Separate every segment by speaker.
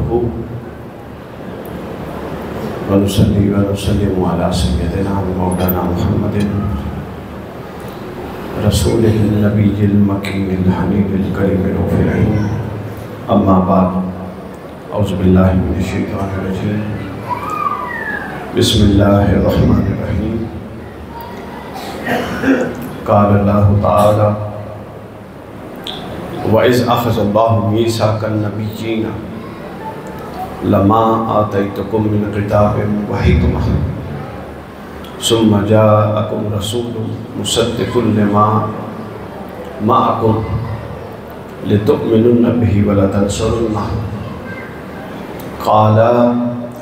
Speaker 1: عبده ونصلي ونسلم على سيدنا ومولانا محمد رسوله النبي المكين الحنين الكريم رؤوف الرحيم. أما بعد، أعوذ بالله من الشيطان الرجيم. بسم الله الرحمن الرحيم. قال الله تعالى: وَإِذْ أَخَذَ اللَّهُ مِيثَاقَ النَّبِيِّينَ لَمَا آتَيْتُكُم مِّن كِتَابٍ وَحِكْمَةٍ ثُمَّ جَاءَكُمْ رَسُولٌ مُصَدِّقٌ لِّمَا مَعَكُمْ لِتُؤْمِنُنَّ بِهِ وَلَتَنصُرُنَّهُ قَالَ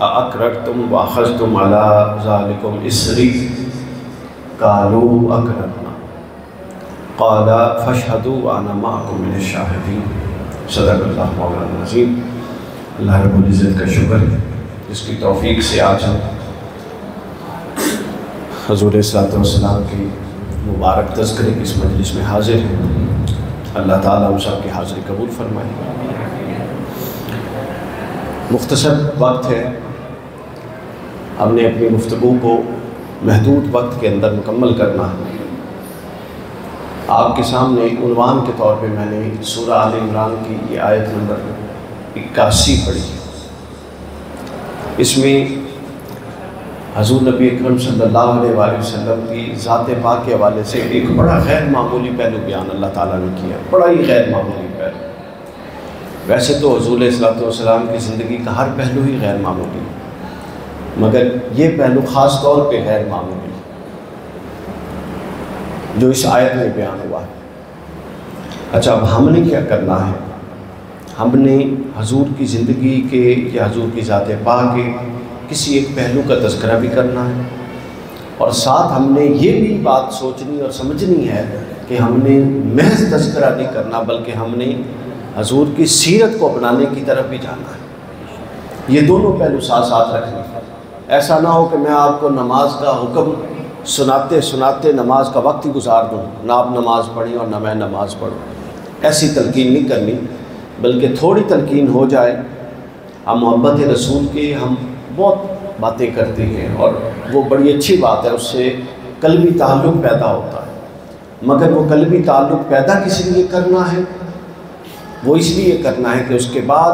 Speaker 1: أَأَقْرَرْتُمْ وَأَخَذْتُمْ عَلَىٰ ذَلِكُمْ إِصْرِي قَالُوا أَقْرَرْنَا قَالَ فَاشْهَدُوا وَأَنَا مَعَكُمْ مِنَ الشَّاهِدِينَ. صدق اللہ مولانا العظیم. اللہ رب العزت کا شکر جس کی توفیق سے آج ہم حضور صلی اللہ علیہ وسلم کی مبارک تذکرے کی اس مجلس میں حاضر ہیں. اللہ تعالیٰ ہم سب کی حاضری قبول فرمائے. مختصر وقت ہے، ہم نے اپنی گفتگو کو محدود وقت کے اندر مکمل کرنا ہے. آپ کے سامنے عنوان کے طور پہ میں نے سورہ آل عمران کی یہ آیت نمبر 81 پڑھی. اس میں حضور نبی اکرم صلی اللہ علیہ وآلہ وسلم کی ذات پاک کے حوالے سے ایک بڑا غیر معمولی پہلو بیان اللہ تعالیٰ نے کیا. بڑا ہی غیر معمولی پہلو. ویسے تو حضور صلی اللہ علیہ وسلم کی زندگی کا ہر پہلو ہی غیر معمولی ہے، مگر یہ پہلو خاص طور پہ غیر معمولی جو اس آیت میں بیان ہوا ہے. اچھا، اب ہم نے کیا کرنا ہے؟ ہم نے حضور کی زندگی کے یا حضور کی ذات پاک کے کسی ایک پہلو کا تذکرہ بھی کرنا ہے، اور ساتھ ہم نے یہ بھی بات سوچنی اور سمجھنی ہے کہ ہم نے محض تذکرہ نہیں کرنا بلکہ ہم نے حضور کی سیرت کو اپنانے کی طرف بھی جانا ہے. یہ دونوں پہلو ساتھ ساتھ رکھنے ہیں. ایسا نہ ہو کہ میں آپ کو نماز کا حکم سناتے سناتے نماز کا وقت ہی گزار دوں، نہ آپ نماز پڑھیں اور نہ میں نماز پڑھوں. ایسی تلقین نہیں کرنی، بلکہ تھوڑی تلقین ہو جائے. ہم محبت رسول کے ہم بہت باتیں کرتے ہیں اور وہ بڑی اچھی بات ہے، اس سے قلبی تعلق پیدا ہوتا ہے. مگر وہ قلبی تعلق پیدا کس لیے کرنا ہے؟ وہ اس لیے کرنا ہے کہ اس کے بعد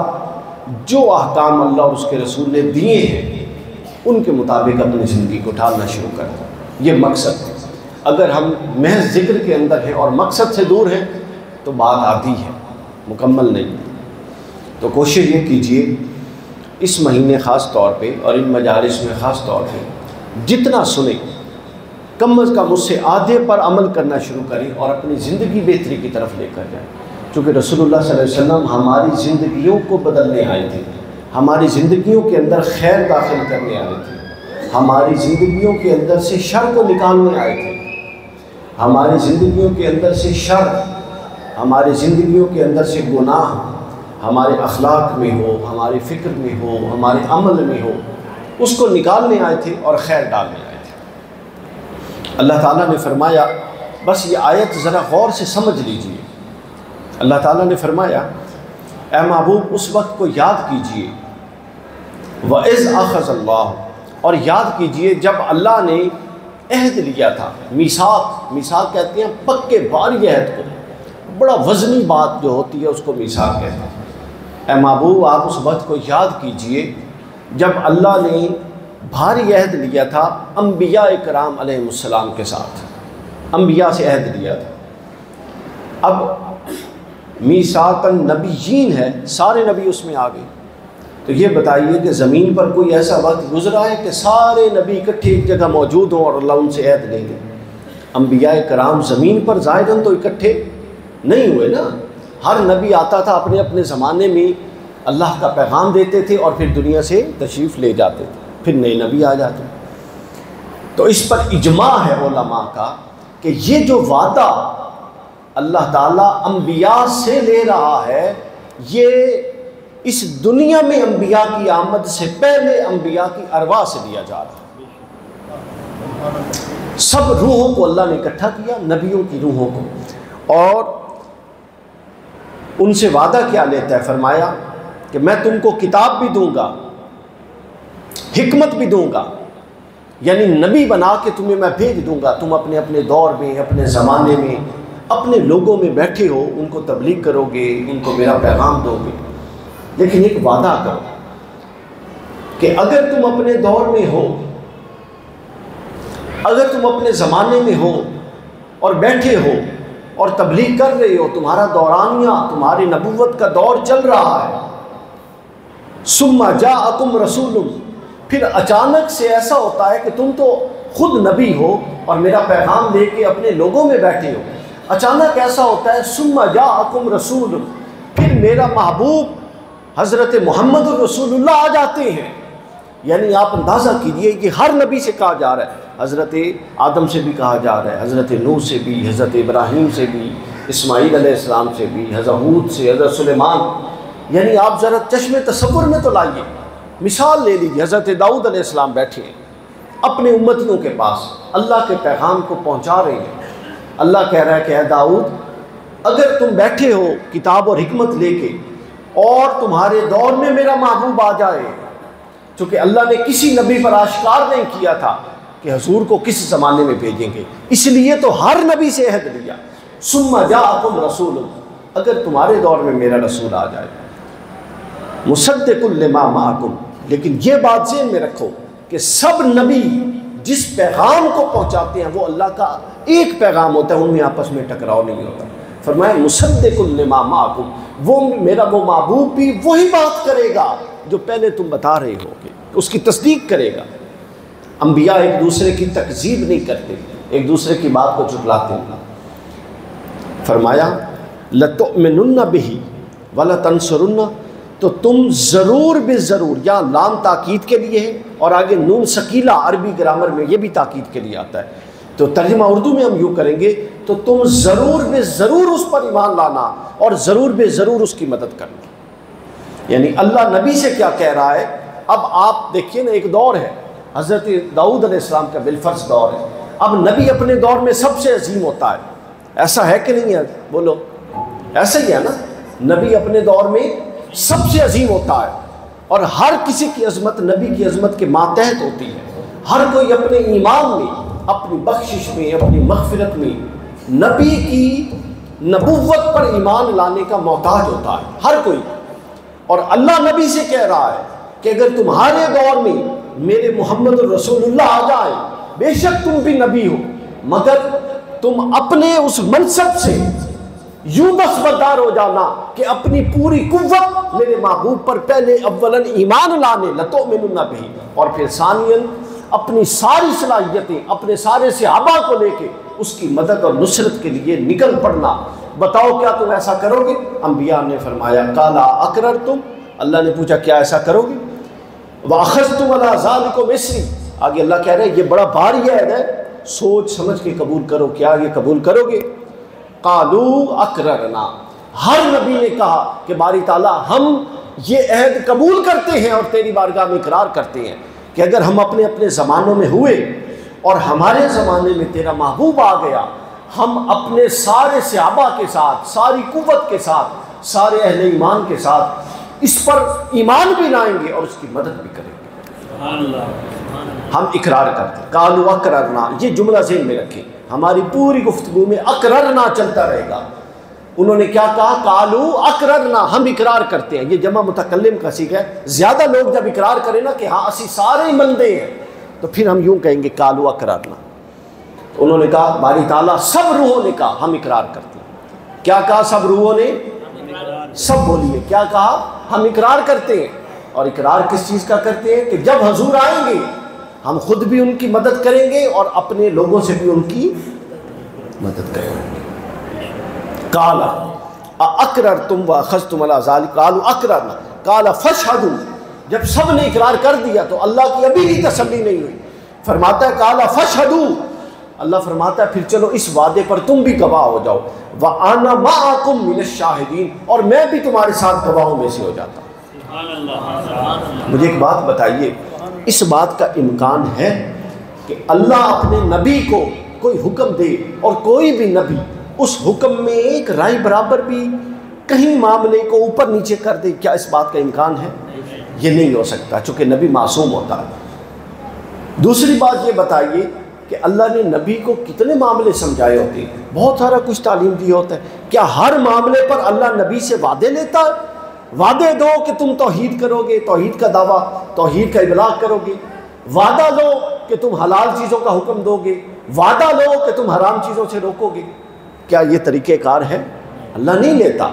Speaker 1: جو احکام اللہ اور اس کے رسول نے دیے ہیں ان کے مطابق اپنی زندگی کو ڈھالنا شروع کر دیں. یہ مقصد ہے. اگر ہم محض ذکر کے اندر ہیں اور مقصد سے دور ہیں تو بات آدھی ہے، مکمل نہیں. تو کوشش یہ کیجئے اس مہینے خاص طور پہ اور ان مجالس میں خاص طور پہ جتنا سنیں کم از کم اس سے آدھے پر عمل کرنا شروع کریں اور اپنی زندگی بہتری کی طرف لے کر جائیں. چونکہ رسول اللہ صلی اللہ علیہ وسلم ہماری زندگیوں کو بدلنے آئے تھے، ہماری زندگیوں کے اندر خیر داخل کرنے آئے تھے، ہماری زندگیوں کے اندر سے شر کو نکالنے آئے تھے. ہماری زندگیوں کے اندر سے شر، ہماری زندگیوں کے اندر سے گناہ ہمارے اخلاق میں ہو، ہماری فکر میں ہو، ہمارے عمل میں ہو، اس کو نکالنے آئے تھے اور خیر ڈالنے آئے تھے. اللہ تعالیٰ نے فرمایا، بس یہ آیت ذرا غور سے سمجھ لیجئے. اللہ تعالیٰ نے فرمایا، اے محبوب اس وقت کو یاد کیجئے، وَإِذْ أَخَذَ اللَّهُ، اور یاد کیجئے جب اللہ نے عہد لیا تھا. میثاق کہتے ہیں پکے بھاری عہد کو، بڑا وزنی بات جو ہوتی ہے اس کو میثاق کہتے ہیں. اے محبوب آپ اس وقت کو یاد کیجئے جب اللہ نے بھاری عہد لیا تھا انبیاء کرام علیہ السلام کے ساتھ. انبیاء سے عہد لیا تھا. اب میثاق النبیین ہے، سارے نبی اس میں آ گئے. تو یہ بتائیے کہ زمین پر کوئی ایسا وقت گزرا ہے کہ سارے نبی اکٹھے ایک جگہ موجود ہوں اور اللہ ان سے عہد لے لے؟ انبیاء کرام زمین پر ظاہراً تو اکٹھے نہیں ہوئے نا. ہر نبی آتا تھا اپنے اپنے زمانے میں، اللہ کا پیغام دیتے تھے اور پھر دنیا سے تشریف لے جاتے تھے، پھر نئے نبی آ جاتے. تو اس پر اجماع ہے علماء کا کہ یہ جو وعدہ اللہ تعالیٰ انبیاء سے لے رہا ہے، یہ اس دنیا میں انبیاء کی آمد سے پہلے انبیاء کی ارواح سے لیا جا رہا ہے. سب روحوں کو اللہ نے اکٹھا کیا، نبیوں کی روحوں کو، اور ان سے وعدہ کیا لیتا ہے؟ فرمایا کہ میں تم کو کتاب بھی دوں گا، حکمت بھی دوں گا، یعنی نبی بنا کے تمہیں میں بھیج دوں گا، تم اپنے اپنے دور میں، اپنے زمانے میں، اپنے لوگوں میں بیٹھے ہو، ان کو تبلیغ کرو گے، ان کو میرا پیغام دو گے، لیکن ایک وعدہ کرو کہ اگر تم اپنے دور میں ہو، اگر تم اپنے زمانے میں ہو اور بیٹھے ہو اور تبلیغ کر رہے ہو، تمہارا دورانیہ، تمہاری نبوت کا دور چل رہا ہے، ثم جاءکم رسول، پھر اچانک سے ایسا ہوتا ہے کہ تم تو خود نبی ہو اور میرا پیغام لے کے اپنے لوگوں میں بیٹھے ہو، اچانک ایسا ہوتا ہے ثم جاءکم رسول، پھر میرا محبوب حضرت محمد الرسول اللہ آ جاتے ہیں۔ یعنی آپ اندازہ کیجئے کہ ہر نبی سے کہا جا رہا ہے، حضرت آدم سے بھی کہا جا رہا ہے، حضرت نوح سے بھی، حضرت ابراہیم سے بھی، اسماعیل علیہ السلام سے بھی، حضرت ہود سے، حضرت سلیمان، یعنی آپ ذرا چشم تصور میں تو لائیے، مثال لے لیجیے، حضرت داؤد علیہ السلام بیٹھے ہیں اپنے امتیوں کے پاس، اللہ کے پیغام کو پہنچا رہے ہیں، اللہ کہہ رہا ہے کہ اے داؤد اگر تم بیٹھے ہو کتاب اور حکمت لے کے اور تمہارے دور میں میرا محبوب آ جائے، چونکہ اللہ نے کسی نبی پر آشکار نہیں کیا تھا کہ حضور کو کس زمانے میں بھیجیں گے، اس لیے تو ہر نبی سے عہد لیا، ثم جاءکم رسول، اگر تمہارے دور میں میرا رسول آ جائے، مصدق لما معکم، لیکن یہ بات ذہن میں رکھو کہ سب نبی جس پیغام کو پہنچاتے ہیں وہ اللہ کا ایک پیغام ہوتا ہے، ان میں آپس میں ٹکراؤ نہیں ہوتا۔ فرمایا مصدق لما معکم، وہ میرا وہ محبوب بھی وہی بات کرے گا جو پہلے تم بتا رہے ہو گے، اس کی تصدیق کرے گا۔ انبیاء ایک دوسرے کی تکذیب نہیں کرتے، ایک دوسرے کی بات کو جھٹلاتے ہیں۔ فرمایا لَتُؤْمِنُنَّ بِهِ وَلَتَنْصُرُنَّ، تو تم ضرور بے ضرور، یا لام تاکید کے لیے ہے اور آگے نون ثقیلہ عربی گرامر میں یہ بھی تاکید کے لیے آتا ہے، تو ترجمہ اردو میں ہم یوں کریں گے تو تم ضرور بے ضرور اس پر ایمان لانا اور ضرور بے ضرور اس کی مدد کرنا۔ یعنی اللہ نبی سے کیا کہہ رہا ہے؟ اب آپ دیکھیے نا، ایک دور ہے حضرت داؤد علیہ السلام کا بالفرض دور ہے، اب نبی اپنے دور میں سب سے عظیم ہوتا ہے، ایسا ہے کہ نہیں ہے؟ بولو، ایسا ہی ہے نا، نبی اپنے دور میں سب سے عظیم ہوتا ہے اور ہر کسی کی عظمت نبی کی عظمت کے ماتحت ہوتی ہے، ہر کوئی اپنے ایمان میں، اپنی بخشش میں، اپنی مغفرت میں نبی کی نبوت پر ایمان لانے کا محتاج ہوتا ہے ہر کوئی، اور اللہ نبی سے کہہ رہا ہے کہ اگر تمہارے دور میں میرے محمد الرسول اللہ آ جائے، بے شک تم بھی نبی ہو، مگر تم اپنے اس منصب سے یوں دستبردار ہو جانا کہ اپنی پوری قوت میرے محبوب پر پہلے اولاً ایمان لانے، لَتُؤْمِنُنَّ بِهِ، اور پھر ثانیاً اپنی ساری صلاحیتیں اپنے سارے صحابہ کو لے کے اس کی مدد اور نصرت کے لیے نکل پڑنا۔ بتاؤ کیا تم ایسا کرو گے؟ انبیاء نے فرمایا قَالَ أَقْرَرْتُمْ، اللہ نے پوچھا کیا ایسا کرو گے؟ وَأَخَذْتُمْ عَلَىٰ ذَلِكُمْ إِصْرِي، آگے اللہ کہہ رہے ہیں یہ بڑا بھاری عہد ہے، سوچ سمجھ کے قبول کرو، کیا یہ قبول کرو گے؟ قَالُوا أَقْرَرْنَا، ہر نبی نے کہا کہ باری تعالیٰ ہم یہ عہد قبول کرتے ہیں اور تیری بارگاہ میں اقرار کرتے ہیں کہ اگر ہم اپنے اپنے زمانوں میں ہوئے اور ہمارے زمانے میں تیرا محبوب آ گیا، ہم اپنے سارے صحابہ کے ساتھ، ساری قوت کے ساتھ، سارے اہل ایمان کے ساتھ اس پر ایمان بھی لائیں گے اور اس کی مدد بھی کریں گے۔ ہم اقرار کرتے ہیں، قالوا اقررنا، یہ جملہ ذہن میں رکھیں، ہماری پوری گفتگو میں اقررنا چلتا رہے گا۔ انہوں نے کیا کہا؟ قالوا اقررنا، ہم اقرار کرتے ہیں، یہ جمع متکلم کا صیغہ ہے۔ زیادہ لوگ جب اقرار کریں نا کہ ہاں اسی سارے مندے ہیں، تو پھر ہم یوں کہیں گے قالوا اقررنا۔ انہوں نے کہا باری تعالیٰ سب روحوں نے کہا ہم اقرار کرتے ہیں۔ کیا کہا سب روحوں نے؟ سب بولیے کیا کہا؟ ہم اقرار کرتے ہیں۔ اور اقرار کس چیز کا کرتے ہیں؟ کہ جب حضور آئیں گے ہم خود بھی ان کی مدد کریں گے اور اپنے لوگوں سے بھی ان کی مدد کریں گے۔ قال اقررتم واخذتم علی ذلک، قالوا اقررنا، قال فاشهدوا، جب سب نے اقرار کر دیا تو اللہ کی ابھی بھی تسلی نہیں ہوئی، فرماتا ہے قال فاشهدوا، اللہ فرماتا ہے پھر چلو اس وعدے پر تم بھی گواہ ہو جاؤ، وانا معکم من الشاہدین، اور میں بھی تمہارے ساتھ گواہوں میں سے ہو جاتا ہوں۔ مجھے ایک بات بتائیے، اس بات کا امکان ہے کہ اللہ اپنے نبی کو کوئی حکم دے اور کوئی بھی نبی اس حکم میں ایک رائے برابر بھی کہیں معاملے کو اوپر نیچے کر دے، کیا اس بات کا امکان ہے؟ یہ نہیں ہو سکتا، چونکہ نبی معصوم ہوتا ہے۔ دوسری بات یہ بتائیے کہ اللہ نے نبی کو کتنے معاملے سمجھائے ہوتے ہیں، بہت سارا کچھ تعلیم دی ہوتا ہے، کیا ہر معاملے پر اللہ نبی سے وعدے لیتا ہے؟ وعدے دو کہ تم توحید کرو گے، توحید کا دعویٰ، توحید کا ابلاغ کرو گے، وعدہ لو کہ تم حلال چیزوں کا حکم دو گے، وعدہ لو کہ تم حرام چیزوں سے روکو گے۔ کیا یہ طریقہ کار ہے؟ اللہ نہیں لیتا،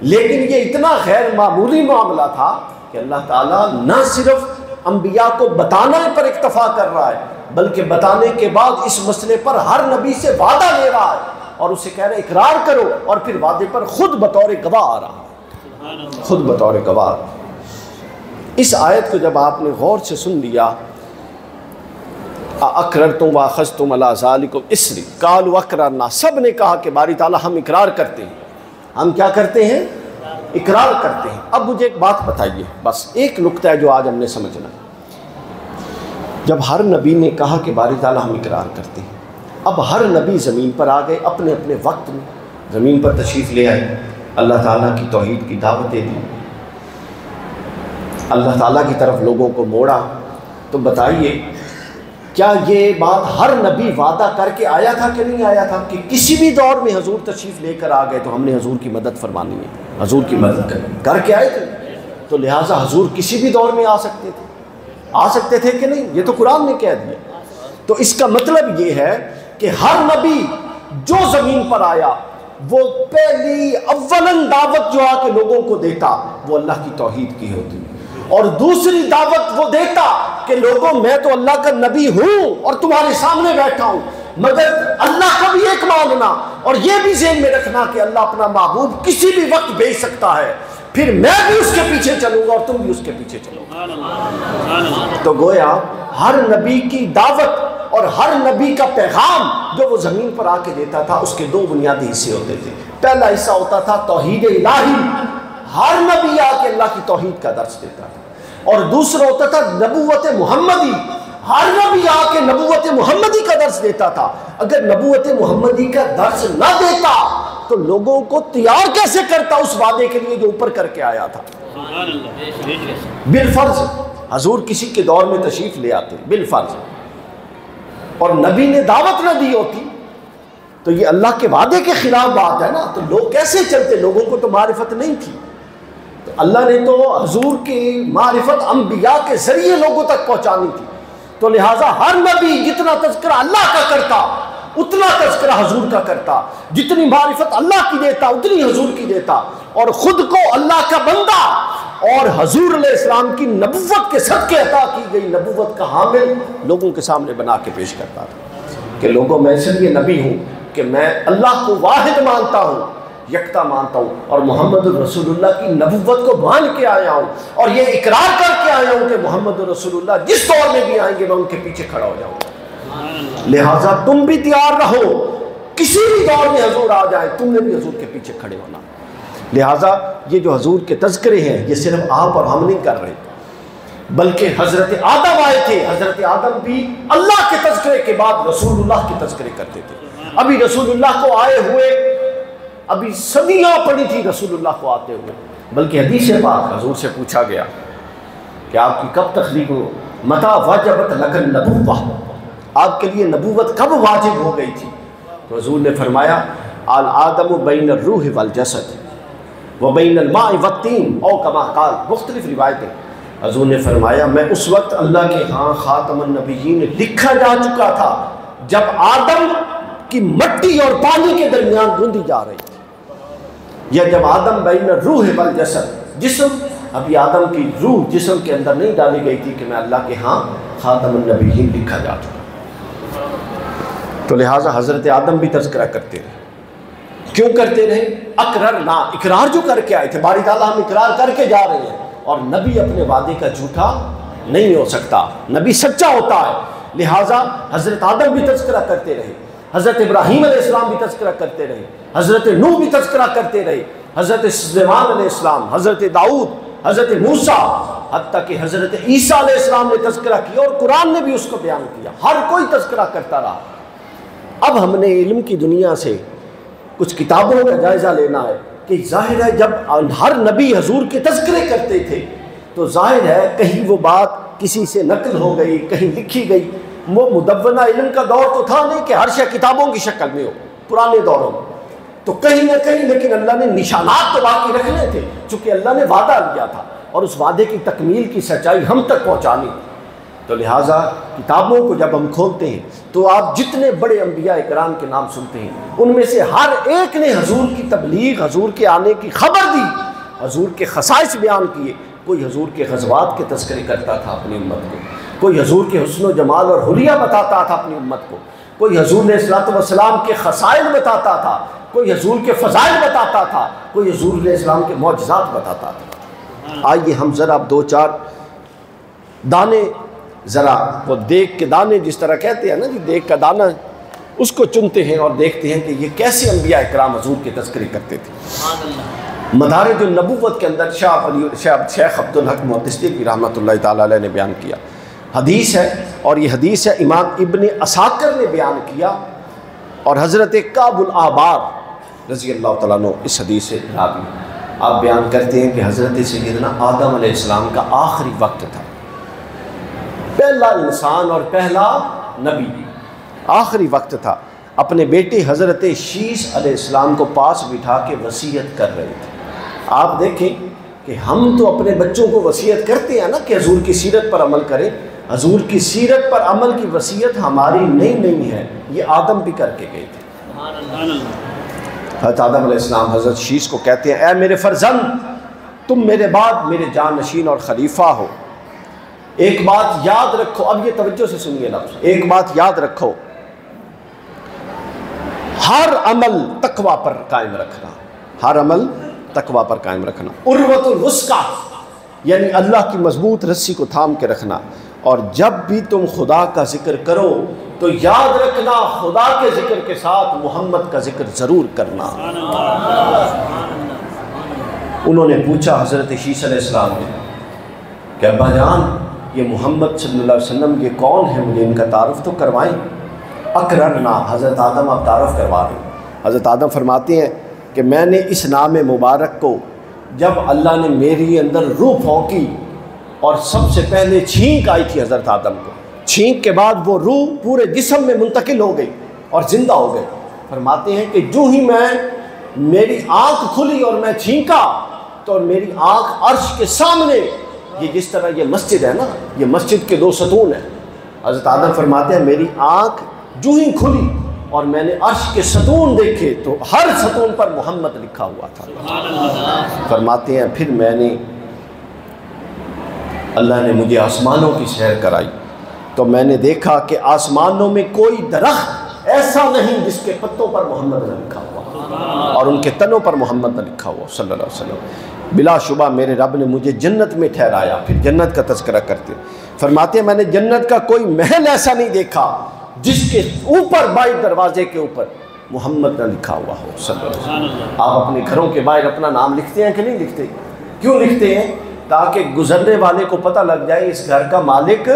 Speaker 1: لیکن یہ اتنا غیر معمولی معاملہ تھا کہ اللہ تعالیٰ نہ صرف انبیاء کو بتانے پر اکتفا کر رہا ہے، بلکہ بتانے کے بعد اس مسئلے پر ہر نبی سے وعدہ لے رہا ہے اور اسے کہہ رہے اقرار کرو، اور پھر وعدے پر خود بطور گواہ آ رہا ہے، خود بطور گواہ۔ اس آیت کو جب آپ نے غور سے سن لیا، اقررتم واخذتم علی ذالکم اسری قالوا اقررنا، سب نے کہا کہ باری تعالیٰ ہم اقرار کرتے ہیں، ہم کیا کرتے ہیں؟ اقرار کرتے ہیں۔ اب مجھے ایک بات بتائیے، بس ایک نقطہ ہے جو آج ہم نے سمجھنا ہے۔ جب ہر نبی نے کہا کہ باری تعالیٰ ہم اقرار کرتے ہیں، اب ہر نبی زمین پر آ گئے، اپنے اپنے وقت میں زمین پر تشریف لے آئے، اللہ تعالیٰ کی توحید کی دعوتیں دی، اللہ تعالیٰ کی طرف لوگوں کو موڑا۔ تو بتائیے کیا یہ بات ہر نبی وعدہ کر کے آیا تھا کہ نہیں آیا تھا کہ کسی بھی دور میں حضور تشریف لے کر آ گئے تو ہم نے حضور کی مدد فرمانی ہے، حضور کی مدد کر کے آئے تھے؟ تو لہٰذا حضور کسی بھی دور میں آ سکتے تھے کہ نہیں؟ یہ تو قرآن نے کہہ دیا۔ تو اس کا مطلب یہ ہے کہ ہر نبی جو زمین پر آیا وہ پہلی اولن دعوت جو آ کے لوگوں کو دیتا وہ اللہ کی توحید کی ہوتی، اور دوسری دعوت وہ دیتا کہ لوگوں میں تو اللہ کا نبی ہوں اور تمہارے سامنے بیٹھا ہوں، مگر اللہ کا بھی ایک ماننا، اور یہ بھی ذہن میں رکھنا کہ اللہ اپنا محبوب کسی بھی وقت بھیج سکتا ہے، پھر میں بھی اس کے پیچھے چلوں گا اور تم بھی اس کے پیچھے چلو گے۔ تو گویا ہر نبی کی دعوت اور ہر نبی کا پیغام جو وہ زمین پر آ کے دیتا تھا، اس کے دو بنیادی حصے ہوتے تھے۔ پہلا حصہ ہوتا تھا توحید الہی، ہر نبی آ کے اللہ کی توحید کا درس دیتا تھا، اور دوسرا ہوتا تھا نبوت محمدی، ہر نبی آ کے نبوت محمدی کا درس دیتا تھا۔ اگر نبوت محمدی کا درس نہ دیتا تو لوگوں کو تیار کیسے کرتا اس وعدے کے لیے جو اوپر کر کے آیا تھا؟ بالفرض حضور کسی کے دور میں تشریف لے آتے بالفرض، اور نبی نے دعوت نہ دی ہوتی تو یہ اللہ کے وعدے کے خلاف بات ہے نا، تو لوگ کیسے چلتے؟ لوگوں کو تو معرفت نہیں تھی، تو اللہ نے تو حضور کی معرفت انبیاء کے ذریعے لوگوں تک پہنچانی تھی، تو لہٰذا ہر نبی جتنا تذکرہ اللہ کا کرتا اتنا تذکرہ حضور کا کرتا، جتنی معرفت اللہ کی دیتا اتنی حضور کی دیتا، اور خود کو اللہ کا بندہ اور حضور علیہ السلام کی نبوت کے صدقے عطا کی گئی نبوت کا حامل لوگوں کے سامنے بنا کے پیش کرتا تھا کہ لوگوں میں اس لیے نبی ہوں کہ میں اللہ کو واحد مانتا ہوں، یکتا مانتا ہوں، اور محمد رسول اللہ کی نبوت کو مان کے آیا ہوں، اور یہ اقرار کر کے آیا ہوں کہ محمد رسول اللہ جس دور میں بھی آئیں گے میں ان کے پیچھے کھڑا ہو جاؤں گا۔ لہٰذا تم بھی تیار رہو، کسی بھی دور میں حضور آ جائے تم نے بھی حضور کے پیچھے کھڑے ہونا۔ لہٰذا یہ جو حضور کے تذکرے ہیں یہ صرف آپ اور ہم نہیں کر رہے، بلکہ حضرت آدم آئے تھے، حضرت آدم بھی اللہ کے تذکرے کے بعد رسول اللہ کے تذکرے کرتے تھے۔ ابھی رسول اللہ کو آئے ہوئے ابھی صدیاں پڑی تھی رسول اللہ کو آتے ہوئے، بلکہ حدیث پاک حضور سے پوچھا گیا کہ آپ کی کب تخلیق ہو، متى وجبت لک النبوۃ، آپ کے لیے نبوت کب واجب ہو گئی تھی؟ تو حضور نے فرمایا الآدم بین الروح والجسد وبین الماء والطین، او کما قال، مختلف روایتیں۔ حضور نے فرمایا میں اس وقت اللہ کے ہاں خاتم النبیین لکھا جا چکا تھا جب آدم کی مٹی اور پانی کے درمیان گوندی جا رہی تھی، یا جب آدم بین الروح والجسد، جسم ابھی آدم کی روح جسم کے اندر نہیں ڈالی گئی تھی کہ میں اللہ کے ہاں خاتم النبیین لکھا جا چکا۔ تو لہٰذا حضرت آدم بھی تذکرہ کرتے رہے، کیوں کرتے رہے؟ اقررنا، اقرار جو کر کے آئے تھے، باری تعالیٰ ہم اقرار کر کے جا رہے ہیں، اور نبی اپنے وعدے کا جھوٹا نہیں ہو سکتا، نبی سچا ہوتا ہے۔ لہٰذا حضرت آدم بھی تذکرہ کرتے رہے، حضرت ابراہیم علیہ السلام بھی تذکرہ کرتے رہے، حضرت نوح بھی تذکرہ کرتے رہے، حضرت سلیمان علیہ السلام، حضرت داؤد، حضرت موسیٰ، حتیٰ کہ حضرت عیسیٰ علیہ السلام نے تذکرہ کیا، اور قرآن نے بھی اس کو بیان کیا، ہر کوئی تذکرہ کرتا رہا۔ اب ہم نے علم کی دنیا سے کچھ کتابوں کا جائزہ لینا ہے کہ ظاہر ہے جب ہر نبی حضور کے تذکرے کرتے تھے تو ظاہر ہے کہیں وہ بات کسی سے نقل ہو گئی، کہیں لکھی گئی۔ وہ مدونہ علم کا دور تو تھا نہیں کہ ہر شے کتابوں کی شکل میں ہو پرانے دوروں میں، تو کہیں نہ کہیں لیکن اللہ نے نشانات تو باقی رکھنے تھے، چونکہ اللہ نے وعدہ لیا تھا اور اس وعدے کی تکمیل کی سچائی ہم تک پہنچانی تھی۔ تو لہٰذا کتابوں کو جب ہم کھولتے ہیں تو آپ جتنے بڑے انبیاء اکرام کے نام سنتے ہیں ان میں سے ہر ایک نے حضور کی تبلیغ، حضور کے آنے کی خبر دی، حضور کے خصائص بیان کیے۔ کوئی حضور کے غزوات کے تذکرے کرتا تھا اپنی امت کو، کوئی حضور کے حسن و جمال اور حلیہ بتاتا تھا اپنی امت کو، کوئی حضور علیہ الصلوۃ والسلام کے خصائل بتاتا تھا، کوئی حضور کے فضائل بتاتا تھا، کوئی حضور علیہ السلام کے معجزات بتاتا تھا۔ آئیے ہم ذرا دو چار دانے، ذرا وہ دیگ کے دانے جس طرح کہتے ہیں نا جی، دیگ کا دانہ، اس کو چنتے ہیں اور دیکھتے ہیں کہ یہ کیسے انبیاء اکرام حضور کے تذکرے کرتے تھے۔ مدارج النبوت کے اندر شیخ عبدالحق محدثی رحمۃ اللہ تعالیٰ علیہ نے بیان کیا، حدیث ہے اور یہ حدیث ہے امام ابن عساکر نے بیان کیا، اور حضرت کعب الاحبار رضی اللہ تعالیٰ عنہ اس حدیث سے راوی آپ بیان کرتے ہیں کہ حضرت سیدنا آدم علیہ السلام کا آخری وقت تھا، پہلا انسان اور پہلا نبی، آخری وقت تھا۔ اپنے بیٹے حضرت شیش علیہ السلام کو پاس بٹھا کے وصیت کر رہے تھے۔ آپ دیکھیں کہ ہم تو اپنے بچوں کو وصیت کرتے ہیں نا کہ حضور کی سیرت پر عمل کریں، حضور کی سیرت پر عمل کی وصیت ہماری نہیں ہے، یہ آدم بھی کر کے گئے تھے۔ حضرت آدم علیہ السلام حضرت شیش کو کہتے ہیں، اے میرے فرزند، تم میرے بعد میرے جانشین اور خلیفہ ہو، ایک بات یاد رکھو، اب یہ توجہ سے سنیے لفظ، ایک بات یاد رکھو، ہر عمل تقوی پر قائم رکھنا، ہر عمل تقوی پر قائم رکھنا، عروۃ الوثقی یعنی اللہ کی مضبوط رسی کو تھام کے رکھنا، اور جب بھی تم خدا کا ذکر کرو تو یاد رکھنا خدا کے ذکر کے ساتھ محمد کا ذکر ضرور کرنا۔ انہوں نے پوچھا حضرت شیش علیہ السلام نے کہ ابا جان یہ محمد صلی اللہ علیہ وسلم یہ کون ہے، مجھے ان کا تعارف تو کروائیں۔ اقررنا، حضرت آدم آپ تعارف کروا دیں۔ حضرت آدم فرماتے ہیں کہ میں نے اس نام مبارک کو جب اللہ نے میری اندر روح پھونکی اور سب سے پہلے چھینک آئی تھی حضرت آدم کو، چھینک کے بعد وہ روح پورے جسم میں منتقل ہو گئی اور زندہ ہو گئی۔ فرماتے ہیں کہ جو ہی میری آنکھ کھلی اور میں چھینکا تو میری آنکھ عرش کے سامنے، یہ جس طرح یہ مسجد ہے نا، یہ مسجد کے دو ستون ہیں، حضرت آدم فرماتے ہیں میری آنکھ جو ہی کھلی اور میں نے عرش کے ستون دیکھے تو ہر ستون پر محمد لکھا ہوا تھا۔ فرماتے ہیں پھر میں نے، اللہ نے مجھے آسمانوں کی سیر کرائی تو میں نے دیکھا کہ آسمانوں میں کوئی درخت ایسا نہیں جس کے پتوں پر محمد نے لکھا ہوا اور ان کے تنوں پر محمد نے لکھا ہوا صلی اللہ علیہ وسلم۔ بلا شبہ میرے رب نے مجھے جنت میں ٹھہرایا، پھر جنت کا تذکرہ کرتے فرماتے ہیں میں نے جنت کا کوئی محل ایسا نہیں دیکھا جس کے اوپر باہر دروازے کے اوپر محمد نے لکھا ہوا ہو صلی اللہ علیہ وسلم۔ آپ اپنے گھروں کے باہر اپنا نام لکھتے ہیں کہ نہیں لکھتے؟ کیوں لکھتے ہیں؟ تاکہ گزرنے والے کو پتہ لگ جائے اس گھر کا مالک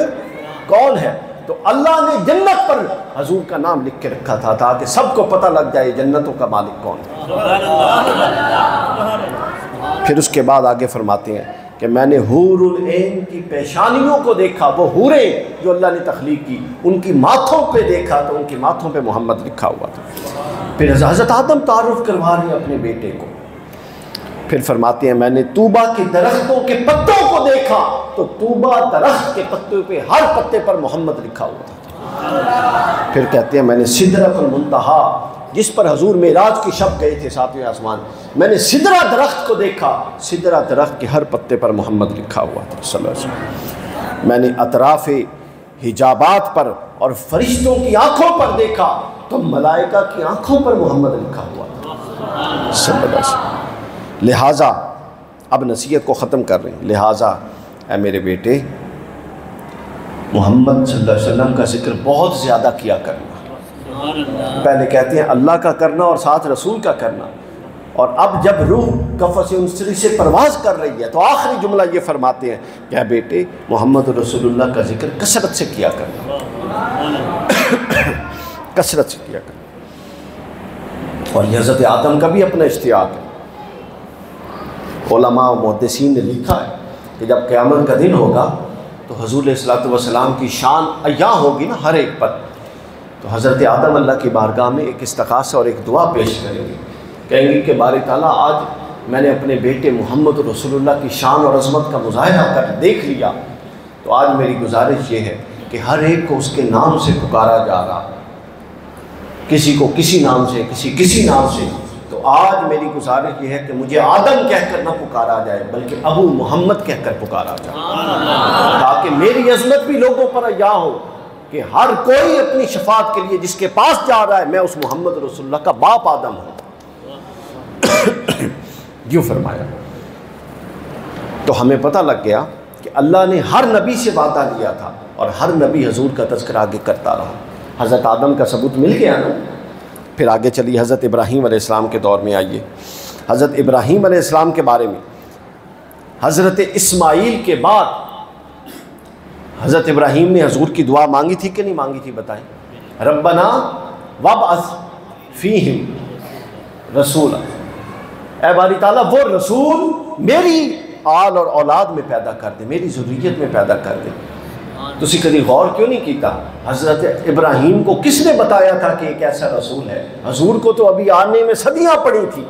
Speaker 1: کون ہے۔ تو اللہ نے جنت پر حضور کا نام لکھ کے رکھا تھا تاکہ سب کو پتہ لگ جائے جنتوں کا مالک کون ہے۔ پھر اس کے بعد آگے فرماتے ہیں کہ میں نے حور العین کی پیشانیوں کو دیکھا، وہ حوریں جو اللہ نے تخلیق کی، ان کی ماتھوں پہ دیکھا تو ان کی ماتھوں پہ محمد لکھا ہوا تھا۔ پھر حضرت آدم تعارف کروا رہے ہیں اپنے بیٹے کو، پھر فرماتے ہیں میں نے طوبہ کے درختوں کے پتوں کو دیکھا تو طوبہ درخت کے پتوں پہ ہر پتے پر محمد لکھا ہوا تھا۔ پھر کہتے ہیں میں نے سدرۃ المنتہا جس پر حضور معراج کی شب گئے تھے ساتویں آسمان، میں نے سدرہ درخت کو دیکھا، سدرہ درخت کے ہر پتے پر محمد لکھا ہوا تھا صلی اللہ علیہ وسلم۔ میں نے اطراف حجابات پر اور فرشتوں کی آنکھوں پر دیکھا تو ملائکہ کی آنکھوں پر محمد لکھا ہوا تھا صلی اللہ علیہ وسلم۔ لہٰذا اب نصیحت کو ختم کر رہے ہیں، لہٰذا اے میرے بیٹے محمد صلی اللہ علیہ وسلم کا ذکر بہت زیادہ کیا کرنا۔ پہلے کہتے ہیں اللہ کا کرنا اور ساتھ رسول کا کرنا، اور اب جب روح قفس انسری سے پرواز کر رہی ہے تو آخری جملہ یہ فرماتے ہیں کہ اے بیٹے محمد رسول اللہ کا ذکر کثرت سے کیا کرنا، کثرت سے کیا کرنا۔ اور یہ حضرت آدم کا بھی اپنا اشتیاق ہے علماء و محدثین نے لکھا ہے کہ جب قیامت کا دن ہوگا تو حضور علیہ الصلوۃ والسلام کی شان عیاں ہوگی نا ہر ایک پر، تو حضرت آدم اللہ کی بارگاہ میں ایک استغاثہ اور ایک دعا پیش کریں گے، کہیں گے کہ باری تعالیٰ آج میں نے اپنے بیٹے محمد رسول اللہ کی شان اور عظمت کا مظاہرہ کر دیکھ لیا، تو آج میری گزارش یہ ہے کہ ہر ایک کو اس کے نام سے پکارا جا رہا، کسی کو کسی نام سے، کسی نام سے، تو آج میری گزارش یہ ہے کہ مجھے آدم کہہ کر نہ پکارا جائے بلکہ ابو محمد کہہ کر پکارا جائے، تاکہ میری عظمت بھی لوگوں پر عیاں ہو کہ ہر کوئی اپنی شفاعت کے لیے جس کے پاس جا رہا ہے میں اس محمد رسول اللہ کا باپ آدم ہوں۔ یوں فرمایا، تو ہمیں پتہ لگ گیا کہ اللہ نے ہر نبی سے وعدہ لیا تھا اور ہر نبی حضور کا تذکرہ آگے کرتا رہا۔ حضرت آدم کا ثبوت مل گیا نا، پھر آگے چلیے حضرت ابراہیم علیہ السلام کے دور میں آئیے۔ حضرت ابراہیم علیہ السلام کے بارے میں حضرت اسماعیل کے بعد حضرت ابراہیم نے حضور کی دعا مانگی تھی کہ نہیں مانگی تھی؟ بتائیں۔ ربنا وابعث فیہم رسولا، اے باری تعالیٰ وہ رسول میری آل اور اولاد میں پیدا کر دے، میری ذریت میں پیدا کر دے۔ تو اسی کبھی غور کیوں نہیں کیتا حضرت ابراہیم کو کس نے بتایا تھا کہ ایک ایسا رسول ہے؟ حضور کو تو ابھی آنے میں صدیاں پڑی تھی،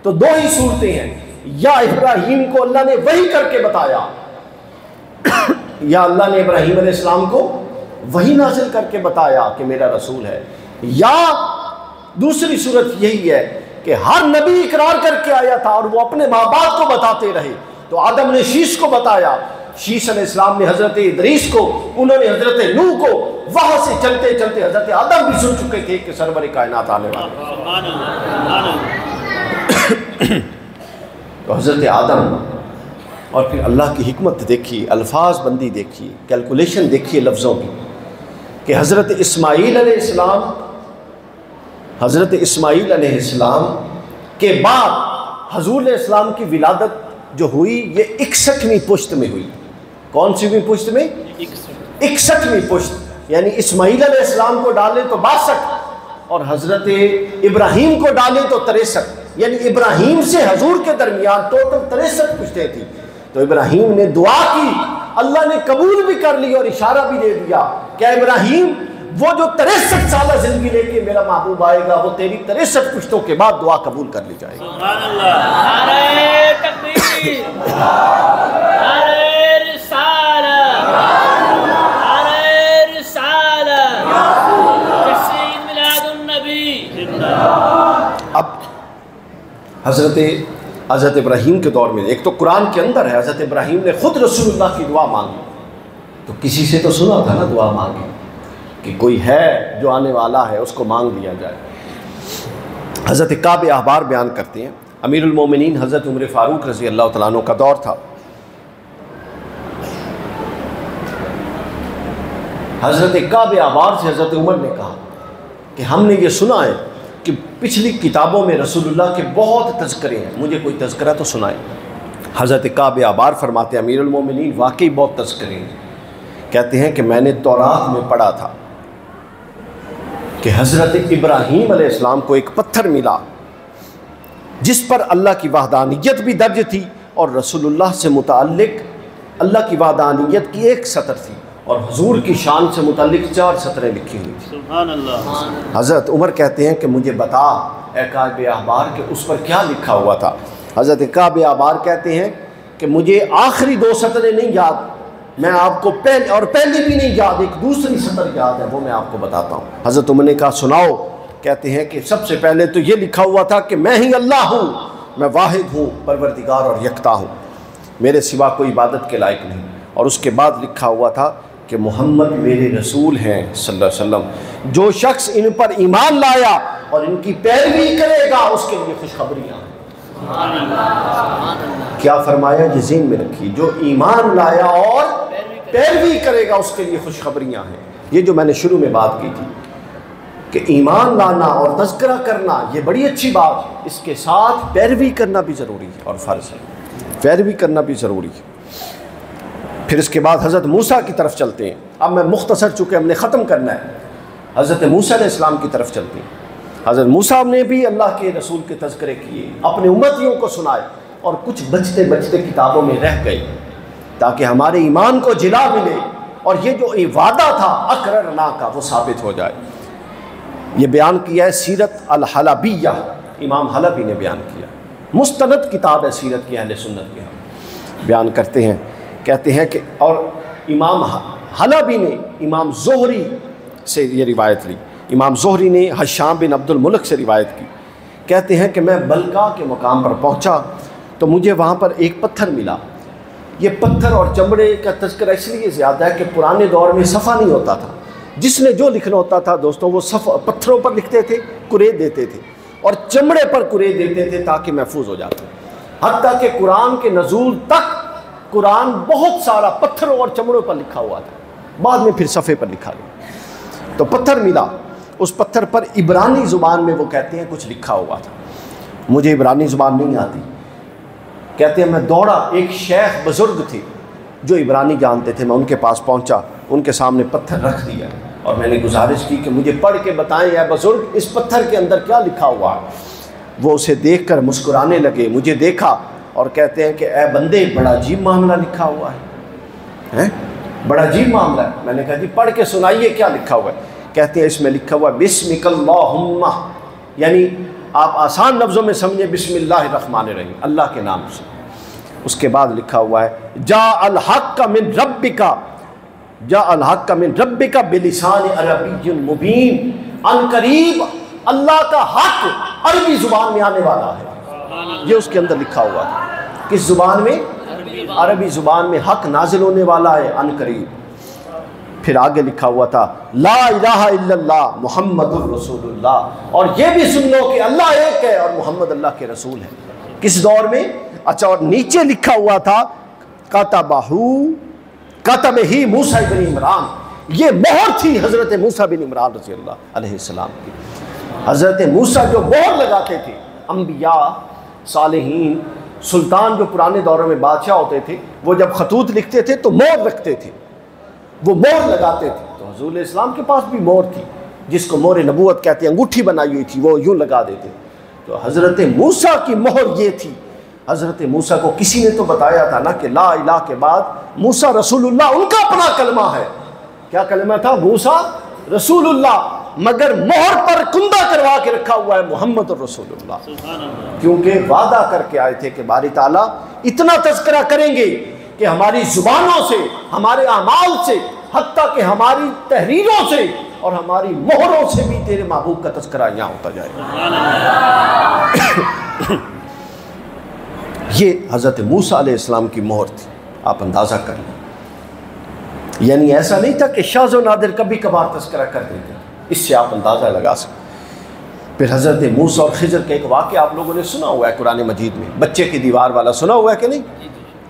Speaker 1: تو دو ہی صورتیں ہیں، یا ابراہیم کو اللہ نے وحی کر کے بتایا، یا اللہ نے ابراہیم علیہ السلام کو وحی نازل کر کے بتایا کہ میرا رسول ہے، یا دوسری صورت یہی ہے کہ ہر نبی اقرار کر کے آیا تھا اور وہ اپنے ماں باپ کو بتاتے رہے۔ تو آدم نے شیش کو بتایا، شیش علیہ السلام نے حضرت ادریس کو، انہوں نے حضرت نوح کو، وہاں سے چلتے چلتے حضرت آدم بھی سن چکے تھے کہ سرور کائنات آنے والے۔ تو حضرت آدم، اور پھر اللہ کی حکمت دیکھیے، الفاظ بندی دیکھیے، کیلکولیشن دیکھیے لفظوں کی، کہ حضرت اسماعیل علیہ السلام کے بعد حضور علیہ السلام کی ولادت جو ہوئی یہ 61ویں پشت میں ہوئی۔ کون سی پشت میں؟ 61ویں پشت، یعنی اسماعیل علیہ السلام کو ڈالیں تو 62 اور حضرت ابراہیم کو ڈالیں تو 63، یعنی ابراہیم سے حضور کے درمیان ٹوٹل 63 پشتیں تھیں۔ تو ابراہیم نے دعا کی، اللہ نے قبول بھی کر لی اور اشارہ بھی دے دیا کہ ابراہیم وہ جو 63 سالہ زندگی لے کے میرا محبوب آئے گا وہ تیری 63 پشتوں کے بعد دعا قبول کر لی جائے گی۔
Speaker 2: سبحان اللہ، نعرہ تکبیر، نعرہ رسالت، نعرہ رسالت، تحسین میلاد النبی۔
Speaker 1: اب حضرت ابراہیم کے دور میں ایک تو قرآن کے اندر ہے حضرت ابراہیم نے خود رسول اللہ کی دعا مانگی، تو کسی سے تو سنا تھا نا دعا مانگی کہ کوئی ہے جو آنے والا ہے اس کو مانگ لیا جائے۔ حضرت کعب احبار بیان کرتے ہیں امیر المومنین حضرت عمر فاروق رضی اللہ تعالیٰ عنہ کا دور تھا۔ حضرت کعب احبار سے حضرت عمر نے کہا کہ ہم نے یہ سنا ہے کہ پچھلی کتابوں میں رسول اللہ کے بہت تذکرے ہیں، مجھے کوئی تذکرہ تو سنائیں۔ حضرت کعب احبار فرماتے ہیں امیر المومنین واقعی بہت تذکرے ہیں، کہتے ہیں کہ میں نے تورات میں پڑھا تھا کہ حضرت ابراہیم علیہ السلام کو ایک پتھر ملا جس پر اللہ کی وحدانیت بھی درج تھی اور رسول اللہ سے متعلق اللہ کی وحدانیت کی ایک سطر تھی اور حضور کی شان سے متعلق 4 سطریں لکھی ہوئی تھی۔
Speaker 2: سبحان اللہ۔
Speaker 1: حضرت عمر کہتے ہیں کہ مجھے بتا اے کعب احبار کہ اس پر کیا لکھا ہوا تھا۔ حضرت کعب احبار کہتے ہیں کہ مجھے آخری 2 سطریں نہیں یاد، میں آپ کو پہلی بھی نہیں یاد، ایک دوسری سطر یاد ہے، وہ میں آپ کو بتاتا ہوں۔ حضرت عمر نے کہا سناؤ۔ کہتے ہیں کہ سب سے پہلے تو یہ لکھا ہوا تھا کہ میں ہی اللہ ہوں، میں واحد ہوں، پروردگار اور یکتا ہوں، میرے سوا کوئی عبادت کے لائق نہیں، اور اس کے بعد لکھا ہوا تھا کہ محمد میرے رسول ہیں صلی اللہ علیہ وسلم، جو شخص ان پر ایمان لایا اور ان کی پیروی کرے گا اس کے لیے خوشخبریاں ہیں۔ کیا فرمایا؟ یہ ذہن میں رکھی، جو ایمان لایا اور پیروی کرے گا اس کے لیے خوشخبریاں ہیں۔ یہ جو میں نے شروع میں بات کی تھی کہ ایمان لانا اور تذکرہ کرنا یہ بڑی اچھی بات، اس کے ساتھ پیروی کرنا بھی ضروری ہے اور فرض ہے، پیروی کرنا بھی ضروری ہے۔ پھر اس کے بعد حضرت موسیٰ کی طرف چلتے ہیں۔ اب میں مختصر چونکہ ہم نے ختم کرنا ہے، حضرت موسیٰ علیہ السلام کی طرف چلتے ہیں۔ حضرت موسیٰ نے بھی اللہ کے رسول کے تذکرے کیے، اپنے امتیوں کو سنائے، اور کچھ بچتے بچتے کتابوں میں رہ گئی تاکہ ہمارے ایمان کو جلا ملے اور یہ جو وعدہ تھا اقررنا کا وہ ثابت ہو جائے۔ یہ بیان کیا ہے سیرت الحلبیہ، امام حلبی نے بیان کیا، مستند کتاب ہے سیرت کی اہل سنت کے ہاں بیان کرتے ہیں، کہتے ہیں کہ اور امام حلبی نے امام زہری سے یہ روایت لی، امام زہری نے حشام بن عبد الملک سے روایت کی، کہتے ہیں کہ میں بلقا کے مقام پر پہنچا تو مجھے وہاں پر ایک پتھر ملا۔ یہ پتھر اور چمڑے کا تذکرہ اس لیے زیادہ ہے کہ پرانے دور میں صفحہ نہیں ہوتا تھا، جس نے جو لکھنا ہوتا تھا دوستوں وہ پتھروں پر لکھتے تھے، کرید دیتے تھے اور چمڑے پر کرید دیتے تھے تاکہ محفوظ ہو جاتے، حتیٰ کہ قرآن کے نزول تک قرآن بہت سارا پتھروں اور چمڑوں پر لکھا ہوا تھا، بعد میں پھر صفحے پر لکھا گیا۔ تو پتھر ملا، اس پتھر پر عبرانی زبان میں وہ کہتے ہیں کچھ لکھا ہوا تھا، مجھے عبرانی زبان نہیں آتی، کہتے ہیں میں دوڑا، ایک شیخ بزرگ تھے جو عبرانی جانتے تھے، میں ان کے پاس پہنچا، ان کے سامنے پتھر رکھ دیا اور میں نے گزارش کی کہ مجھے پڑھ کے بتائیں اے بزرگ اس پتھر کے اندر کیا لکھا ہوا ہے۔ وہ اسے دیکھ کر مسکرانے لگے، مجھے دیکھا اور کہتے ہیں کہ اے بندے بڑا عجیب معاملہ لکھا ہوا ہے، بڑا عجیب معاملہ ہے۔ میں نے کہا جی پڑھ کے سنائیے کیا لکھا ہوا ہے۔ کہتے ہیں اس میں لکھا ہوا بسمک اللہم، یعنی آپ آسان لفظوں میں سمجھیں بسم اللہ الرحمن الرحیم، اللہ کے نام سے۔ اس کے بعد لکھا ہوا ہے جاء الحق من ربک، جاء الحق من ربک بلسان عربی مبین، ان قریب اللہ کا حق عربی زبان میں آنے والا ہے، یہ اس کے اندر لکھا ہوا تھا۔ کس زبان میں؟ عربی زبان میں حق نازل ہونے والا ہے ان قریب۔ پھر آگے لکھا ہوا تھا لا الہ الا اللہ محمد الرسول اللہ، اور یہ بھی سن لو کہ اللہ ایک ہے اور محمد اللہ کے رسول ہے۔ کس دور میں؟ اچھا، اور نیچے لکھا ہوا تھا کتبہ موسیٰ بن عمران، یہ مہر تھی حضرت موسیٰ بن عمران رضی اللہ علیہ السلام کی۔ حضرت موسیٰ جو مہر لگاتے تھے، انبیاء، صالحین، سلطان جو پرانے دوروں میں بادشاہ ہوتے تھے، وہ جب خطوط لکھتے تھے تو مہر رکھتے تھے، وہ مہر لگاتے تھے۔ تو حضور اسلام کے پاس بھی مہر تھی جس کو مہر نبوت کہتے ہیں، انگوٹھی بنائی ہوئی تھی، وہ یوں لگا دیتے۔ تو حضرت موسیٰ کی مہر یہ تھی۔ حضرت موسیٰ کو کسی نے تو بتایا تھا نا کہ لا الہ کے بعد موسیٰ رسول اللہ ان کا اپنا کلمہ ہے۔ کیا کلمہ تھا؟ موسیٰ رسول اللہ، مگر مہر پر کندہ کروا کے رکھا ہوا ہے محمد الرسول اللہ، کیونکہ وعدہ کر کے آئے تھے کہ باری تعالیٰ اتنا تذکرہ کریں گے کہ ہماری زبانوں سے، ہمارے اعمال سے، حتیٰ کہ ہماری تحریروں سے اور ہماری مہروں سے بھی تیرے محبوب کا تذکرہ یہاں ہوتا جائے گا۔ یہ حضرت موسیٰ علیہ السلام کی مہر تھی، آپ اندازہ کر لیں۔ یعنی ایسا نہیں تھا کہ شاذ و نادر کبھی کبھار تذکرہ کر دیتے، اس سے آپ اندازہ لگا سکتے۔ پھر حضرت موسیٰ اور خضر کا ایک واقعہ آپ لوگوں نے سنا ہوا ہے قرآن مجید میں، بچے کی دیوار والا سنا ہوا ہے کہ نہیں؟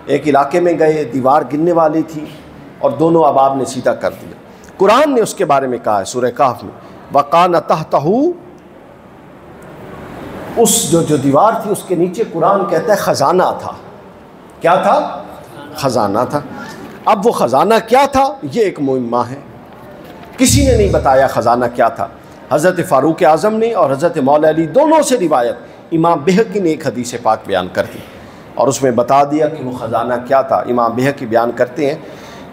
Speaker 1: ایک علاقے میں گئے، دیوار گرنے والی تھی اور دونوں احباب نے سیدھا کر دیا۔ قرآن نے اس کے بارے میں کہا ہے سورہ کہف میں وَقَانَ تَحْتَهُ، اس جو دیوار تھی اس کے نیچے قرآن کہتا ہے خزانہ تھا۔ کیا تھا؟ خزانہ تھا۔ اب وہ خزانہ کیا تھا یہ ایک معمہ ہے، کسی نے نہیں بتایا خزانہ کیا تھا۔ حضرت فاروق اعظم نے اور حضرت مولا علی دونوں سے روایت امام بہقی نے ایک حدیث پاک بیان کر دی اور اس میں بتا دیا کہ وہ خزانہ کیا تھا۔ امام بہقی بیان کرتے ہیں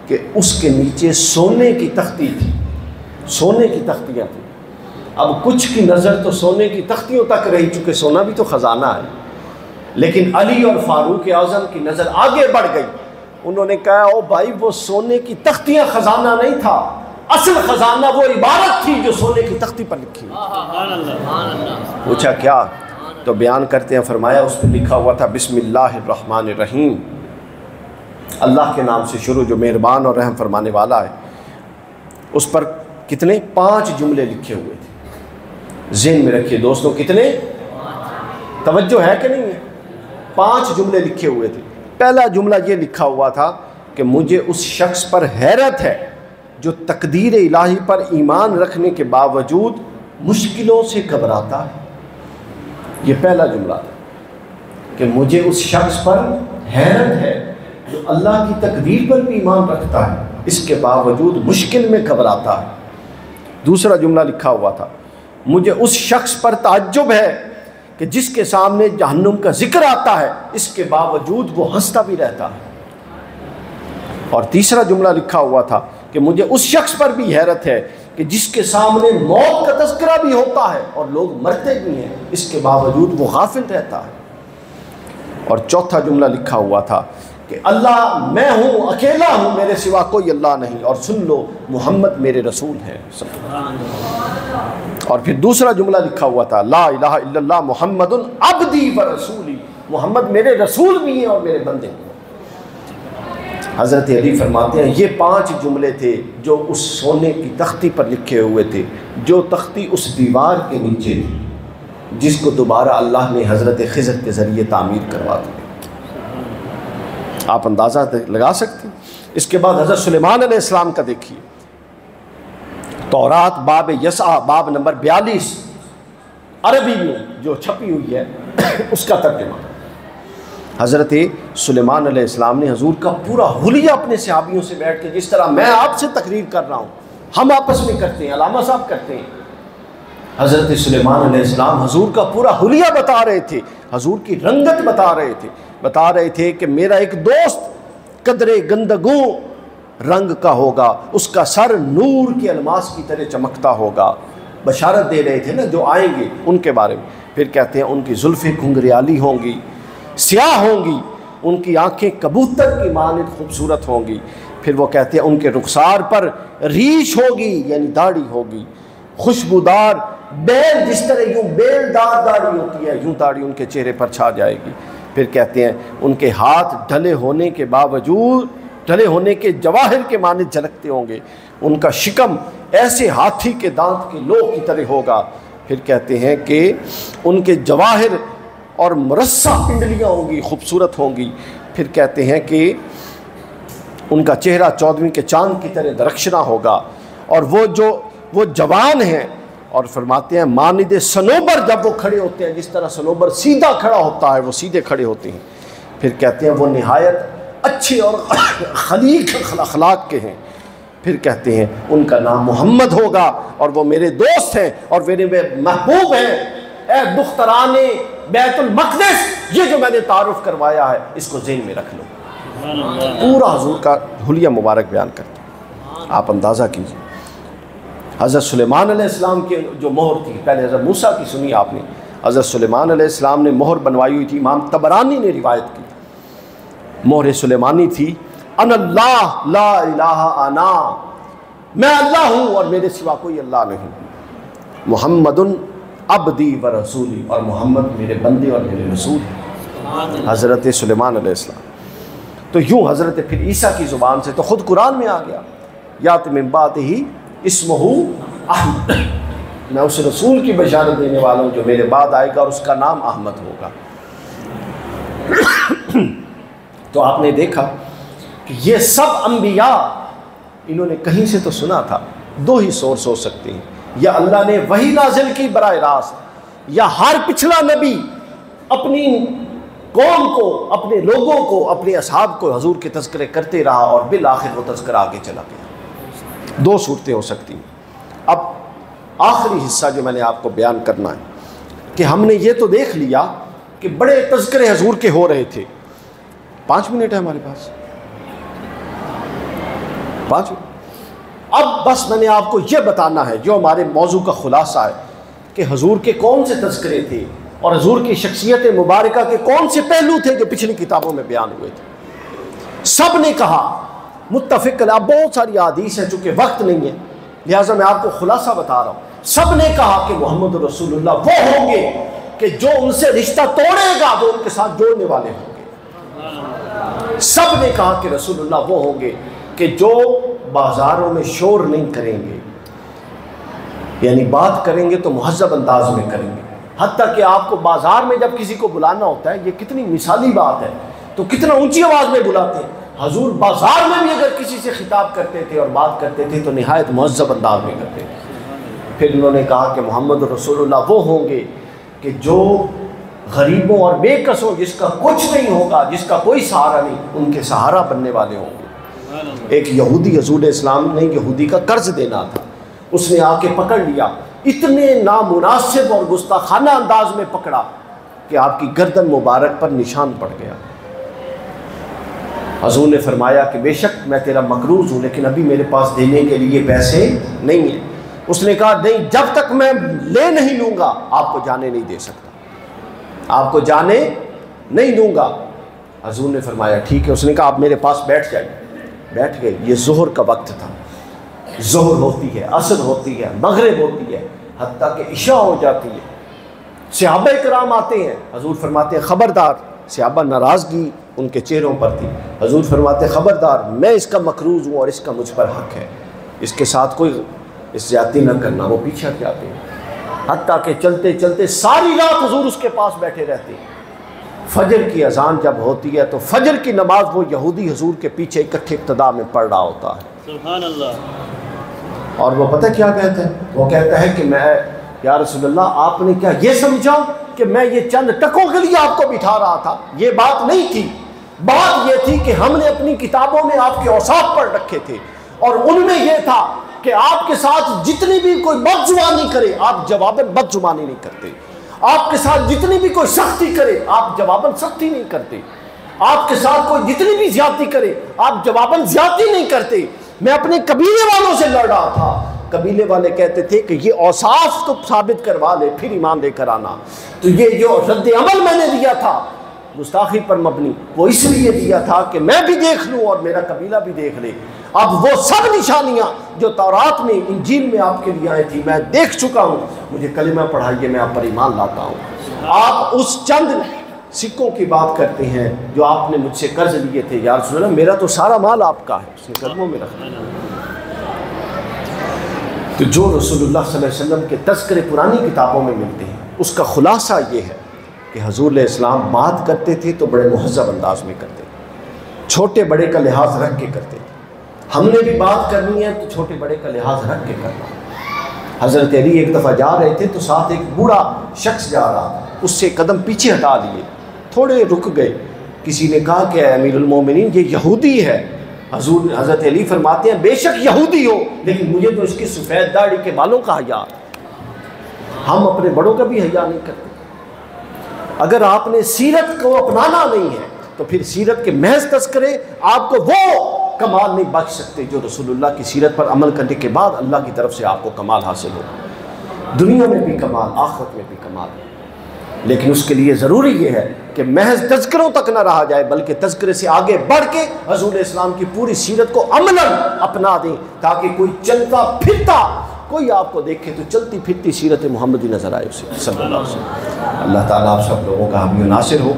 Speaker 1: کہ اس کے نیچے سونے کی تختی تھی، سونے کی تختیاں تھیں۔ اب کچھ کی نظر تو سونے کی تختیوں تک رہی، چونکہ سونا بھی تو خزانہ ہے، لیکن علی اور فاروق اعظم کی نظر آگے بڑھ گئی۔ انہوں نے کہا او بھائی وہ سونے کی تختیاں خزانہ نہیں تھا، اصل خزانہ وہ عبارت تھی جو سونے کی تختی پر لکھی ہوئی۔ پوچھا کیا؟ تو بیان کرتے ہیں، فرمایا اس پہ لکھا ہوا تھا بسم اللہ الرحمن الرحیم، اللہ کے نام سے شروع جو مہربان اور رحم فرمانے والا ہے۔ اس پر کتنے؟ 5 جملے لکھے ہوئے تھے۔ ذہن میں رکھیے دوستوں، کتنے؟ توجہ ہے کہ نہیں ہے؟ 5 جملے لکھے ہوئے تھے۔ پہلا جملہ یہ لکھا ہوا تھا کہ مجھے اس شخص پر حیرت ہے جو تقدیر الہی پر ایمان رکھنے کے باوجود مشکلوں سے گھبراتا ہے۔ یہ پہلا جملہ تھا کہ مجھے اس شخص پر حیرت ہے جو اللہ کی تقدیر پر بھی ایمان رکھتا ہے، اس کے باوجود مشکل میں گھبراتا ہے۔ دوسرا جملہ لکھا ہوا تھا مجھے اس شخص پر تعجب ہے کہ جس کے سامنے جہنم کا ذکر آتا ہے اس کے باوجود وہ ہنستا بھی رہتا ہے۔ اور تیسرا جملہ لکھا ہوا تھا کہ مجھے اس شخص پر بھی حیرت ہے کہ جس کے سامنے موت کا تذکرہ بھی ہوتا ہے اور لوگ مرتے بھی ہیں، اس کے باوجود وہ غافل رہتا ہے۔ اور چوتھا جملہ لکھا ہوا تھا کہ اللہ میں ہوں، اکیلا ہوں، میرے سوا کوئی اللہ نہیں، اور سن لو محمد میرے رسول ہیں۔ اور پھر دوسرا جملہ لکھا ہوا تھا لا الہ الا اللہ محمد عبدی و رسولی، محمد میرے رسول بھی ہیں اور میرے بندے ہیں۔ حضرت علی فرماتے ہیں یہ 5 جملے تھے جو اس سونے کی تختی پر لکھے ہوئے تھے، جو تختی اس دیوار کے نیچے تھی جس کو دوبارہ اللہ نے حضرت خضر کے ذریعے تعمیر کروا دی۔ آپ اندازہ لگا سکتے ہیں۔ اس کے بعد حضرت سلیمان علیہ السلام کا دیکھیے، تورات باب یسع باب نمبر 42 عربی میں جو چھپی ہوئی ہے اس کا ترجمہ۔ حضرت سلیمان علیہ السلام نے حضور کا پورا حلیہ اپنے صحابیوں سے بیٹھ کے، جس طرح میں آپ سے تقریر کر رہا ہوں ہم آپس میں کرتے ہیں، علامہ صاحب کرتے ہیں، حضرت سلیمان علیہ السلام حضور کا پورا حلیہ بتا رہے تھے، حضور کی رنگت بتا رہے تھے کہ میرا ایک دوست قدرے گندگوں رنگ کا ہوگا، اس کا سر نور کے الماس کی طرح چمکتا ہوگا، بشارت دے رہے تھے نا جو آئیں گے ان کے بارے میں۔ پھر کہتے ہیں ان کی زلفیں گھنگریالی ہوں گی، سیاہ ہوں گی، ان کی آنکھیں کبوتر کی مانند خوبصورت ہوں گی۔ پھر وہ کہتے ہیں ان کے رخسار پر ریش ہوگی، یعنی داڑھی ہوگی، خوشبودار بیل، جس طرح یوں بیل دار داڑھی ہوتی ہے یوں داڑھی ان کے چہرے پر چھا جائے گی۔ پھر کہتے ہیں ان کے ہاتھ ڈھلے ہونے کے باوجود ڈھلے ہونے کے جواہر کے مانند جھلکتے ہوں گے، ان کا شکم ایسے ہاتھی کے دانت کے لوح کی طرح ہوگا۔ پھر کہتے ہیں کہ ان کے جواہر اور مرصع پنڈلیاں ہوں گی، خوبصورت ہوں گی۔ پھر کہتے ہیں کہ ان کا چہرہ 14ویں کے چاند کی طرح درخشاں ہوگا، اور وہ جوان ہیں، اور فرماتے ہیں مانند صنوبر جب وہ کھڑے ہوتے ہیں، جس طرح صنوبر سیدھا کھڑا ہوتا ہے وہ سیدھے کھڑے ہوتے ہیں۔ پھر کہتے ہیں وہ نہایت اچھے اور خلیق اخلاق کے ہیں۔ پھر کہتے ہیں ان کا نام محمد ہوگا اور وہ میرے دوست ہیں اور میرے محبوب ہیں۔ اے دختران بیت المقدس، یہ جو میں نے تعارف کروایا ہے اس کو ذہن میں رکھ لو۔ پورا حضور کا حلیہ مبارک بیان کرتے ہیں۔ آپ اندازہ کیجیے حضرت سلیمان علیہ السلام کی جو مہر تھی، پہلے حضرت موسیٰ کی سنی آپ نے، حضرت سلیمان علیہ السلام نے مہر بنوائی ہوئی تھی، امام طبرانی نے روایت کی، مہر سلیمانی تھی ان اللہ لا الہ انا، میں اللہ ہوں اور میرے سوا کوئی اللہ نہیں، محمد عبدی و رسولی، اور محمد میرے بندے اور میرے رسول ہیں، حضرت سلیمان علیہ السلام۔ تو یوں حضرت پھر عیسیٰ کی زبان سے تو خود قرآن میں آ گیا، یات من بعدہ اسمہ احمد، میں اس رسول کی بشارت دینے والا ہوں جو میرے بعد آئے گا اور اس کا نام احمد ہوگا۔ تو آپ نے دیکھا کہ یہ سب انبیاء انہوں نے کہیں سے تو سنا تھا، دو ہی سورس ہو سکتے ہیں، یا اللہ نے وحی نازل کی براہ راست، یا ہر پچھلا نبی اپنی قوم کو، اپنے لوگوں کو، اپنے اصحاب کو حضور کے تذکرے کرتے رہا اور بالآخر وہ تذکرہ آگے چلا گیا۔ دو صورتیں ہو سکتی ہیں۔ اب آخری حصہ جو میں نے آپ کو بیان کرنا ہے کہ ہم نے یہ تو دیکھ لیا کہ بڑے تذکرے حضور کے ہو رہے تھے۔ 5 منٹ ہے ہمارے پاس، 5 منٹ۔ اب بس میں نے آپ کو یہ بتانا ہے جو ہمارے موضوع کا خلاصہ ہے کہ حضور کے کون سے تذکرے تھے اور حضور کی شخصیت مبارکہ کے کون سے پہلو تھے جو پچھلی کتابوں میں بیان ہوئے تھے۔ سب نے کہا متفق، اب بہت ساری حدیث ہے، چونکہ وقت نہیں ہے لہٰذا میں آپ کو خلاصہ بتا رہا ہوں، سب نے کہا کہ محمد رسول اللہ وہ ہوں گے کہ جو ان سے رشتہ توڑے گا وہ ان کے ساتھ جوڑنے والے ہوں گے۔ سب نے کہا کہ رسول اللہ وہ ہوں گے کہ جو بازاروں میں شور نہیں کریں گے، یعنی بات کریں گے تو مہذب انداز میں کریں گے، حتیٰ کہ آپ کو بازار میں جب کسی کو بلانا ہوتا ہے، یہ کتنی مثالی بات ہے، تو کتنا اونچی آواز میں بلاتے ہیں۔ حضور بازار میں بھی اگر کسی سے خطاب کرتے تھے اور بات کرتے تھے تو نہایت مہذب انداز میں کرتے تھے۔ پھر انہوں نے کہا کہ محمد رسول اللہ وہ ہوں گے کہ جو غریبوں اور بے کسوں، جس کا کچھ نہیں ہوگا، جس کا کوئی سہارا نہیں، ان کے سہارا بننے والے ہوں گے۔ ایک یہودی، حضور اسلام نے یہودی کا قرض دینا تھا، اس نے آ کے پکڑ لیا، اتنے نامناسب اور گستاخانہ انداز میں پکڑا کہ آپ کی گردن مبارک پر نشان پڑ گیا۔ حضور نے فرمایا کہ بے شک میں تیرا مقروض ہوں، لیکن ابھی میرے پاس دینے کے لیے پیسے نہیں ہیں۔ اس نے کہا نہیں، جب تک میں لے نہیں لوں گا آپ کو جانے نہیں دے سکتا، آپ کو جانے نہیں دوں گا۔ حضور نے فرمایا ٹھیک ہے۔ اس نے کہا آپ میرے پاس بیٹھ جائیں۔ بیٹھ گئے۔ یہ ظہر کا وقت تھا، ظہر ہوتی ہے، عصر ہوتی ہے، مغرب ہوتی ہے، حتیٰ کہ عشاء ہو جاتی ہے۔ صحابہ کرام آتے ہیں، حضور فرماتے ہیں خبردار۔ صحابہ ناراضگی ان کے چہروں پر تھی۔ حضور فرماتے ہیں خبردار، میں اس کا مقروض ہوں اور اس کا مجھ پر حق ہے، اس کے ساتھ کوئی زیادتی نہ کرنا۔ وہ پیچھے ہٹ جاتے ہیں، حتیٰ کہ چلتے چلتے ساری رات حضور اس کے پاس بیٹھے رہتے ہیں۔ فجر کی اذان جب ہوتی ہے تو فجر کی نماز وہ یہودی حضور کے پیچھے اکٹھے ابتدا میں پڑھ رہا ہوتا ہے۔
Speaker 2: سبحان اللہ۔
Speaker 1: اور وہ پتہ کیا کہتا ہے؟ وہ کہتا ہے کہ میں یا رسول اللہ آپ نے کیا یہ سمجھا کہ میں یہ چند ٹکوں کے لیے آپ کو بٹھا رہا تھا؟ یہ بات نہیں تھی۔ بات یہ تھی کہ ہم نے اپنی کتابوں میں آپ کے اوصاف پڑھ رکھے تھے، اور ان میں یہ تھا کہ آپ کے ساتھ جتنی بھی کوئی بد زبانی کرے آپ جواباً بد زبانی نہیں کرتے، آپ کے ساتھ جتنی بھی کوئی سختی کرے آپ جواباً سختی نہیں کرتے، آپ کے ساتھ کوئی جتنی بھی زیادتی کرے آپ جواباً زیادتی نہیں کرتے۔ میں اپنے قبیلے والوں سے لڑ رہا تھا۔ قبیلے والے کہتے تھے کہ یہ اوصاف تو ثابت کروا لے پھر ایمان لے کر آنا۔ تو یہ جو رد عمل میں نے دیا تھا گستاخی پر مبنی، وہ اس لیے دیا تھا کہ میں بھی دیکھ لوں اور میرا قبیلہ بھی دیکھ لے۔ اب وہ سب نشانیاں جو تورات میں انجیل میں آپ کے لیے آئی تھی میں دیکھ چکا ہوں، مجھے کلمہ پڑھائیے، میں آپ پر ایمان لاتا ہوں۔ آپ اس چند سکوں کی بات کرتے ہیں جو آپ نے مجھ سے قرض لیے تھے۔ یا رسول اللہ میرا تو سارا مال آپ کا ہے، اس نے قدموں میں رکھا۔ تو جو رسول اللہ صلی اللہ علیہ وسلم کے تذکرے پرانی کتابوں میں ملتے ہیں اس کا خلاصہ یہ ہے کہ حضور علیہ السلام بات کرتے تھے تو بڑے مہذب انداز میں کرتے تھے، چھوٹے بڑے کا لحاظ رکھ کے کرتے تھے۔ ہم نے بھی بات کرنی ہے تو چھوٹے بڑے کا لحاظ رکھ کے کرنا۔ حضرت علی ایک دفعہ جا رہے تھے تو ساتھ ایک بوڑھا شخص جا رہا، اس سے قدم پیچھے ہٹا لیے، تھوڑے رک گئے۔ کسی نے کہا کہ اے امیر المومنین یہ یہودی ہے۔ حضرت علی فرماتے ہیں بے شک یہودی ہو، لیکن مجھے تو اس کی سفید داڑھی کے بالوں کا حیا۔ ہم اپنے بڑوں کا بھی حیا نہیں کرتے۔ اگر آپ نے سیرت کو اپنانا نہیں ہے تو پھر سیرت کے محض تذکرے آپ کو وہ کمال نہیں بخش سکتے جو رسول اللہ کی سیرت پر عمل کرنے کے بعد اللہ کی طرف سے آپ کو کمال حاصل ہو، دنیا میں بھی کمال، آخرت میں بھی کمال۔ لیکن اس کے لیے ضروری یہ ہے کہ محض تذکروں تک نہ رہا جائے بلکہ تذکرے سے آگے بڑھ کے حضور اسلام کی پوری سیرت کو عملاً اپنا دیں، تاکہ کوئی چلتا پھرتا کوئی آپ کو دیکھے تو چلتی پھرتی سیرت محمدی نظر آئے اسے صلی اللہ علیہ وسلم۔ اللہ تعالیٰ آپ سب لوگوں کا حامی و ناصر ہو۔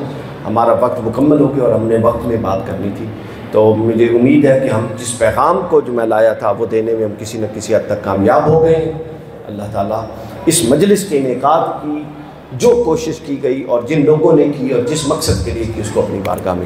Speaker 1: ہمارا وقت مکمل ہو گیا اور ہم نے وقت میں بات کرنی تھی، تو مجھے امید ہے کہ ہم جس پیغام کو جو میں لایا تھا وہ دینے میں ہم کسی نہ کسی حد تک کامیاب ہو گئے ہیں۔ اللہ تعالیٰ اس مجلس کے انعقاد کی جو کوشش کی گئی اور جن لوگوں نے کی اور جس مقصد کے لیے کی اس کو اپنی بارگاہ میں